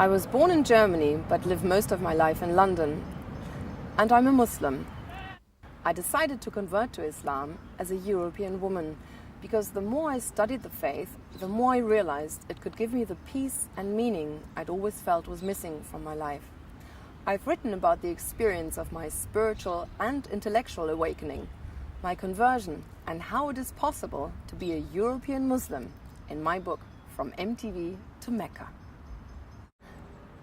I was born in Germany but lived most of my life in London, and I'm a Muslim. I decided to convert to Islam as a European woman because the more I studied the faith, the more I realized it could give me the peace and meaning I'd always felt was missing from my life. I've written about the experience of my spiritual and intellectual awakening, my conversion, and how it is possible to be a European Muslim in my book, From MTV to Mecca.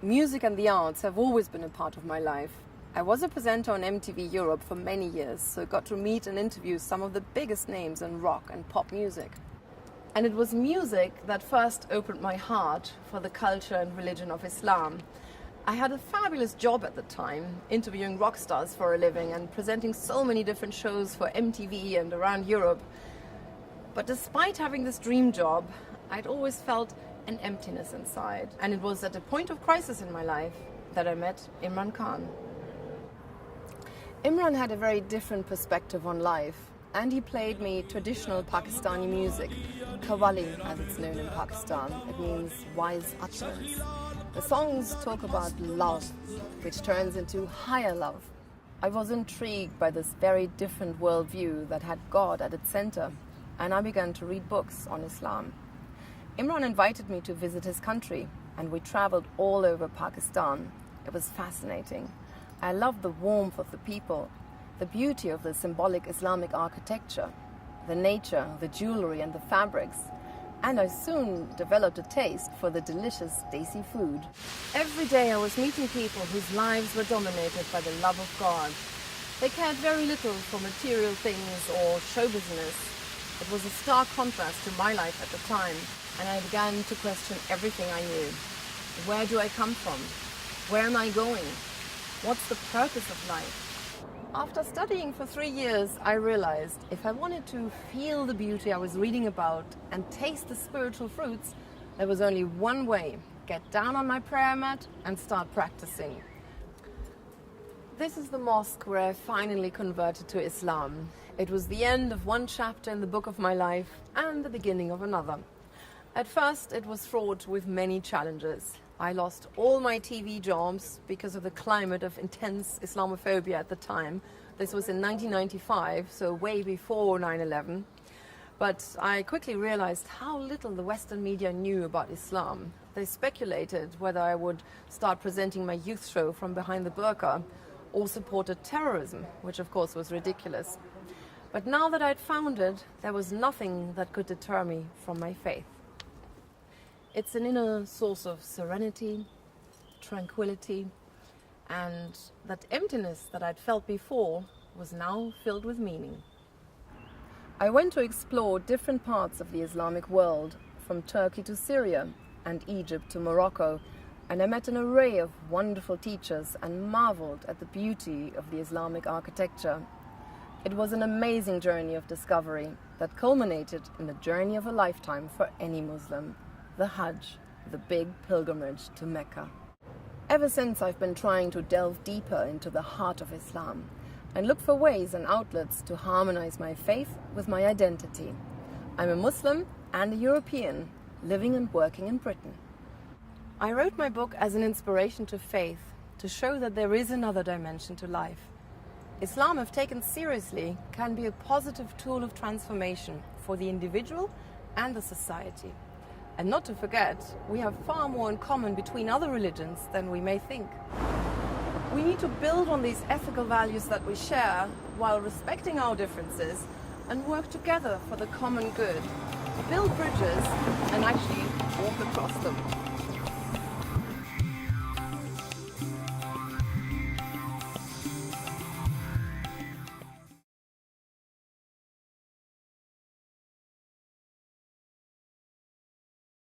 Music and the arts have always been a part of my life. I was a presenter on MTV Europe for many years, so I got to meet and interview some of the biggest names in rock and pop music. And it was music that first opened my heart for the culture and religion of Islam. I had a fabulous job at the time, interviewing rock stars for a living and presenting so many different shows for MTV and around Europe. But despite having this dream job, I'd always felt an emptiness inside. And it was at a point of crisis in my life that I met Imran Khan. Imran had a very different perspective on life, and he played me traditional Pakistani music, Qawwali as it's known in Pakistan. It means wise utterance. The songs talk about love, which turns into higher love. I was intrigued by this very different worldview that had God at its center, and I began to read books on Islam. Imran invited me to visit his country, and we traveled all over Pakistan. It was fascinating. I loved the warmth of the people, the beauty of the symbolic Islamic architecture, the nature, the jewelry and the fabrics, and I soon developed a taste for the delicious Desi food. Every day I was meeting people whose lives were dominated by the love of God. They cared very little for material things or show business. It was a stark contrast to my life at the time, and I began to question everything I knew. Where do I come from? Where am I going? What's the purpose of life? After studying for 3 years, I realized if I wanted to feel the beauty I was reading about and taste the spiritual fruits, there was only one way: get down on my prayer mat and start practicing. This is the mosque where I finally converted to Islam. It was the end of one chapter in the book of my life and the beginning of another. At first, it was fraught with many challenges. I lost all my TV jobs because of the climate of intense Islamophobia at the time. This was in 1995, so way before 9/11. But I quickly realized how little the Western media knew about Islam. They speculated whether I would start presenting my youth show from behind the burqa or supported terrorism, which of course was ridiculous. But now that I'd found it, there was nothing that could deter me from my faith. It's an inner source of serenity, tranquility, and that emptiness that I'd felt before was now filled with meaning. I went to explore different parts of the Islamic world, from Turkey to Syria and Egypt to Morocco, and I met an array of wonderful teachers and marveled at the beauty of the Islamic architecture. It was an amazing journey of discovery that culminated in the journey of a lifetime for any Muslim: the Hajj, the big pilgrimage to Mecca. Ever since, I've been trying to delve deeper into the heart of Islam and look for ways and outlets to harmonize my faith with my identity. I'm a Muslim and a European, living and working in Britain. I wrote my book as an inspiration to faith, to show that there is another dimension to life. Islam, if taken seriously, can be a positive tool of transformation for the individual and the society. And not to forget, we have far more in common between other religions than we may think. We need to build on these ethical values that we share while respecting our differences and work together for the common good. Build bridges and actually walk across them.